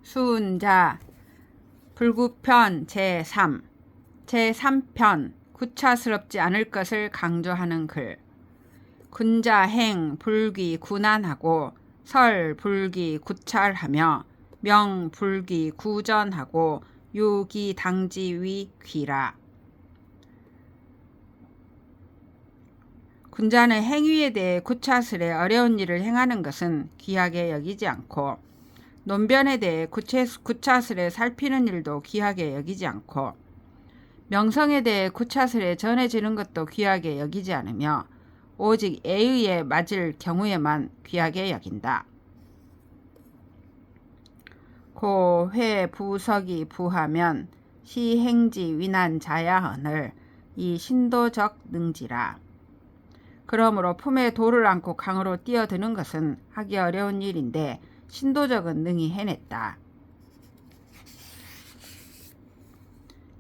수은자 불구편 제3 제3편 구차스럽지 않을 것을 강조하는 글. 군자행 불기 군안하고 설 불기 구찰하며 명 불기 구전하고 유기 당지위 귀라. 군자는 행위에 대해 구차스레 어려운 일을 행하는 것은 귀하게 여기지 않고, 논변에 대해 구차스레 살피는 일도 귀하게 여기지 않고, 명성에 대해 구차스레 전해지는 것도 귀하게 여기지 않으며 오직 애의에 맞을 경우에만 귀하게 여긴다. 고 회 부석이 부하면 시행지 위난 자야언을 이 신도적 능지라. 그러므로 품에 돌을 안고 강으로 뛰어드는 것은 하기 어려운 일인데 신도적은 능히 해냈다.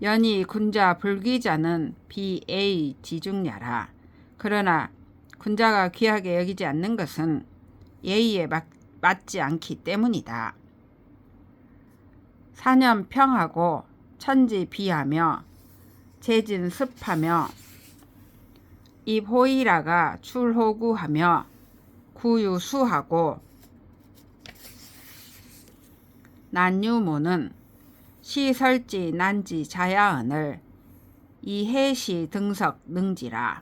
연이 군자 불귀자는 비애의 지중야라. 그러나 군자가 귀하게 여기지 않는 것은 예의에 맞지 않기 때문이다. 사년 평하고 천지 비하며 재진 습하며 입호이라가 출호구하며 구유수하고 난유모는 시설지 난지 자야언을 이해시 등석 능지라.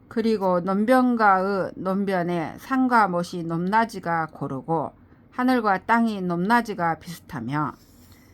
그리고 논변가의 논변에 산과 못이 높낮이가 고르고 하늘과 땅이 높낮이가 비슷하며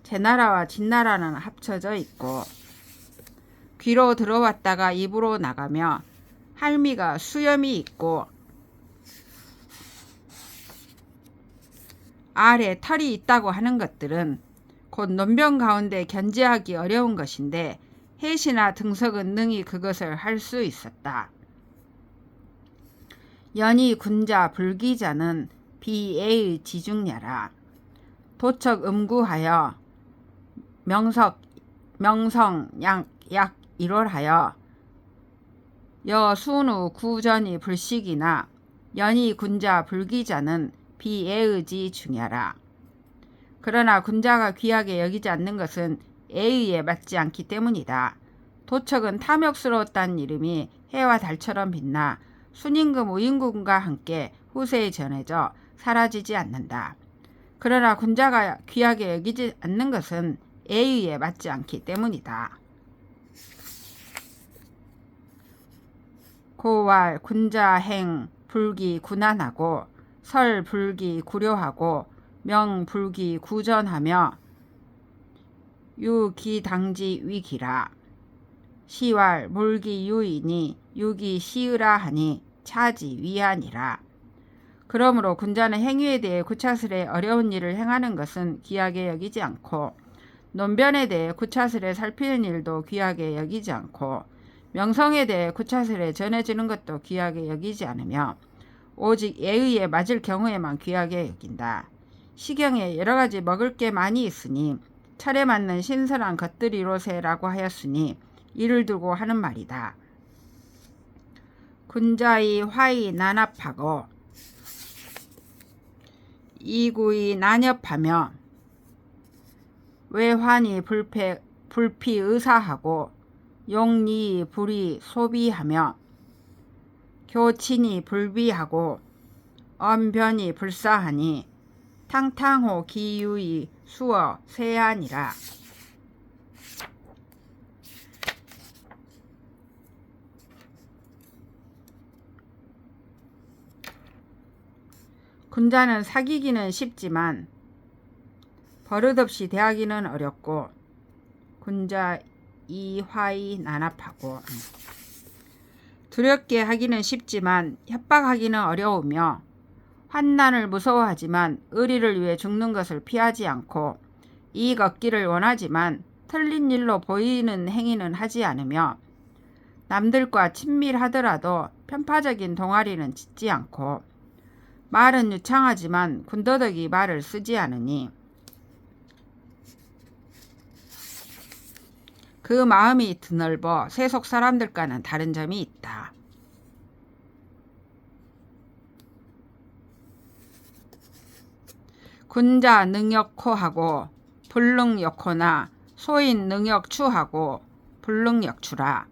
제나라와 진나라는 합쳐져 있고 귀로 들어왔다가 입으로 나가며 할미가 수염이 있고 아래 털이 있다고 하는 것들은 곧 논변 가운데 견지하기 어려운 것인데 해시나 등석은 능히 그것을 할 수 있었다. 연이 군자 불기자는 비애의 지중야라. 도척 음구하여 명성 약 1월하여 여순우 구전이 불식이나 연이 군자 불기자는 비애의지 중야라. 그러나 군자가 귀하게 여기지 않는 것은 애의에 맞지 않기 때문이다. 도척은 탐욕스러웠다는 이름이 해와 달처럼 빛나 순임금 우임금과 함께 후세에 전해져 사라지지 않는다. 그러나 군자가 귀하게 여기지 않는 것은 애의에 맞지 않기 때문이다. 고왈 군자행 불기 군안하고 설 불기 구려하고 명 불기 구전하며 유기 당지 위기라. 시왈 몰기 유이니 유기 시으라 하니 차지 위안이라. 그러므로 군자는 행위에 대해 구차스레 어려운 일을 행하는 것은 귀하게 여기지 않고 논변에 대해 구차스레 살피는 일도 귀하게 여기지 않고 명성에 대해 구차스레 전해지는 것도 귀하게 여기지 않으며 오직 예의에 맞을 경우에만 귀하게 여긴다. 시경에 여러가지 먹을 게 많이 있으니 차례 맞는 신선한 것들이로세라고 하였으니 이를 두고 하는 말이다. 군자의 화이 난합하고 이구이 난엽하며 외환이 불피 의사하고 용리 불이 소비하며 교친이 불비하고 언변이 불사하니 탕탕호 기유이 수어 세안이라. 군자는 사귀기는 쉽지만 버릇없이 대하기는 어렵고 군자 이화이 난합하고 두렵게 하기는 쉽지만 협박하기는 어려우며 환난을 무서워하지만 의리를 위해 죽는 것을 피하지 않고 이익 얻기를 원하지만 틀린 일로 보이는 행위는 하지 않으며 남들과 친밀하더라도 편파적인 동아리는 짓지 않고 말은 유창하지만 군더더기 말을 쓰지 않으니 그 마음이 드넓어 세속 사람들과는 다른 점이 있다. 군자 능역호하고 불능역호나 소인 능역추하고 불능역추라.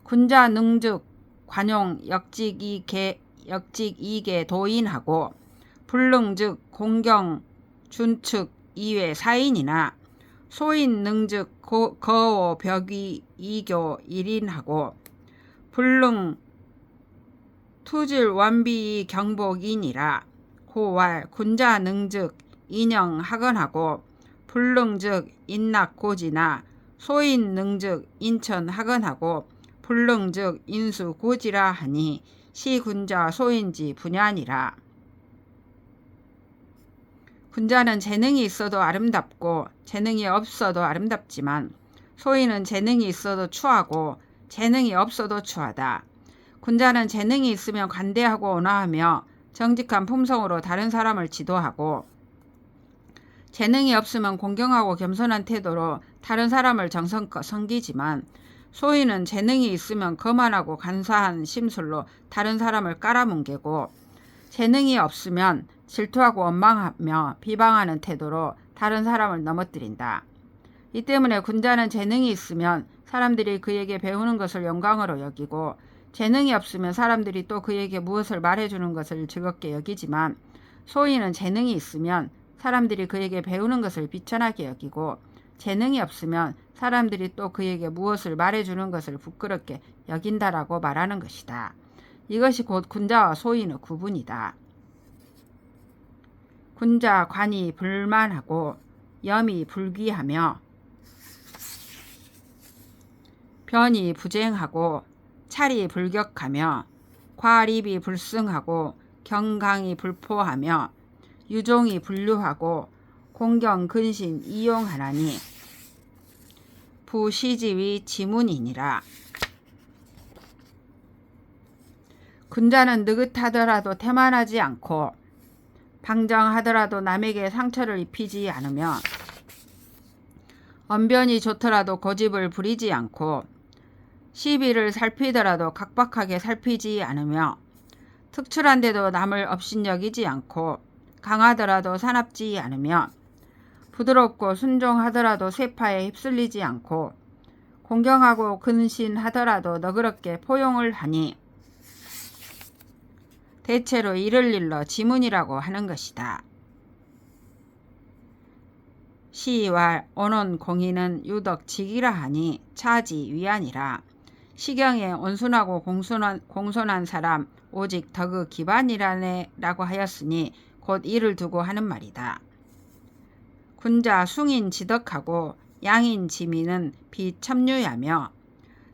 군자 능즉 관용 역직이계 도인하고 불능즉 공경 준측 이외 사인이나 소인 능즉 거오 벽위 이교 일인하고 불능 투질 완비 경복인이라. 고왈 군자 능즉 인영 학언하고 불능즉 인낙고지나 소인 능즉 인천 학언하고 불능즉 인수 고지라 하니 시군자 소인지 분야니라. 군자는 재능이 있어도 아름답고 재능이 없어도 아름답지만 소인은 재능이 있어도 추하고 재능이 없어도 추하다. 군자는 재능이 있으면 관대하고 온화하며 정직한 품성으로 다른 사람을 지도하고 재능이 없으면 공경하고 겸손한 태도로 다른 사람을 정성껏 섬기지만 소인은 재능이 있으면 거만하고 간사한 심술로 다른 사람을 깔아뭉개고 재능이 없으면 질투하고 원망하며 비방하는 태도로 다른 사람을 넘어뜨린다. 이 때문에 군자는 재능이 있으면 사람들이 그에게 배우는 것을 영광으로 여기고 재능이 없으면 사람들이 또 그에게 무엇을 말해주는 것을 즐겁게 여기지만 소인은 재능이 있으면 사람들이 그에게 배우는 것을 비천하게 여기고 재능이 없으면 사람들이 또 그에게 무엇을 말해주는 것을 부끄럽게 여긴다라고 말하는 것이다. 이것이 곧 군자와 소인의 구분이다. 군자 관이 불만하고 염이 불귀하며 변이 부쟁하고 찰이 불격하며 과립이 불승하고 경강이 불포하며 유종이 불류하고 공경 근신 이용하나니 부시지위 지문이니라. 군자는 느긋하더라도 태만하지 않고 방정하더라도 남에게 상처를 입히지 않으며 언변이 좋더라도 고집을 부리지 않고 시비를 살피더라도 각박하게 살피지 않으며 특출한데도 남을 업신여기지 않고 강하더라도 사납지 않으며 부드럽고 순종하더라도 쇠파에 휩쓸리지 않고 공경하고 근신하더라도 너그럽게 포용을 하니 대체로 이를 일러 지문이라고 하는 것이다. 시왈 온원 공인은 유덕 직이라 하니 차지 위안이라. 시경에 온순하고 공손한 사람 오직 덕의 기반이라네 라고 하였으니 곧 이를 두고 하는 말이다. 군자 숭인 지덕하고 양인 지민은 비참류야며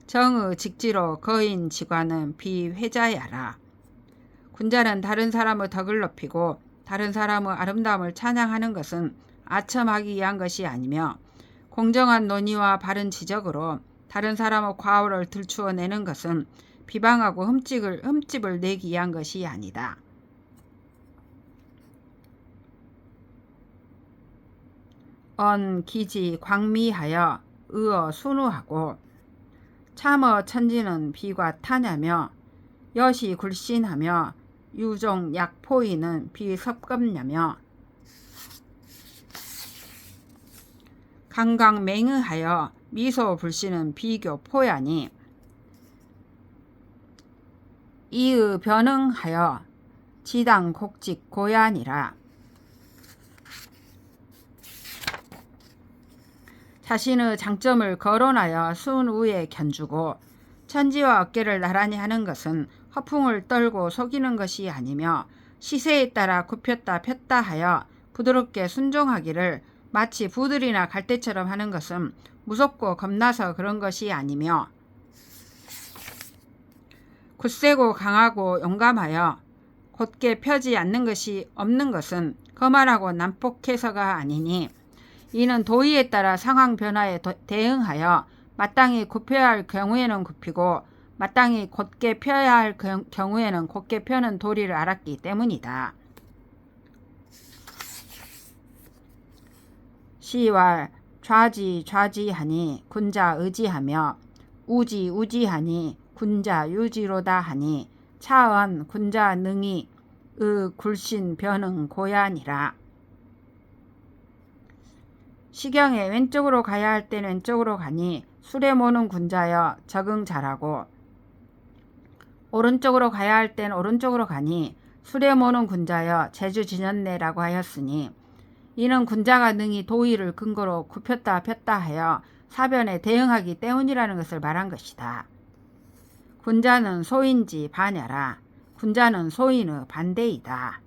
정의 직지로 거인 지관은 비회자야라. 군자는 다른 사람의 덕을 높이고 다른 사람의 아름다움을 찬양하는 것은 아첨하기 위한 것이 아니며 공정한 논의와 바른 지적으로 다른 사람의 과오를 들추어내는 것은 비방하고 흠집을 내기 위한 것이 아니다. 언 기지 광미하여 의어 순우하고 참어 천지는 비과 타냐며 여시 굴신하며 유종 약포이는 비섭겁냐며 강강맹의하여 미소 불씨는 비교 포야니 이의 변응하여 지당 곡직 고야니라. 자신의 장점을 거론하여 순우에 견주고 천지와 어깨를 나란히 하는 것은 허풍을 떨고 속이는 것이 아니며 시세에 따라 굽혔다 폈다 하여 부드럽게 순종하기를 마치 부들이나 갈대처럼 하는 것은 무섭고 겁나서 그런 것이 아니며 굳세고 강하고 용감하여 곧게 펴지 않는 것이 없는 것은 거만하고 난폭해서가 아니니 이는 도의에 따라 상황 변화에 대응하여 마땅히 굽혀야 할 경우에는 굽히고 마땅히 곧게 펴야 할 경우에는 곧게 펴는 도리를 알았기 때문이다. 시왈 좌지하니 군자 의지하며 우지하니 군자 유지로다 하니 차언 군자 능이 의 굴신 변응 고야니라. 시경에 왼쪽으로 가야 할 때는 왼쪽으로 가니 수레 모는 군자여 적응 잘하고, 오른쪽으로 가야 할 때는 오른쪽으로 가니 수레 모는 군자여 재주 지녔네라고 하였으니, 이는 군자가 능히 도의를 근거로 굽혔다 폈다 하여 사변에 대응하기 때문이라는 것을 말한 것이다. 군자는 소인지 반야라. 군자는 소인의 반대이다.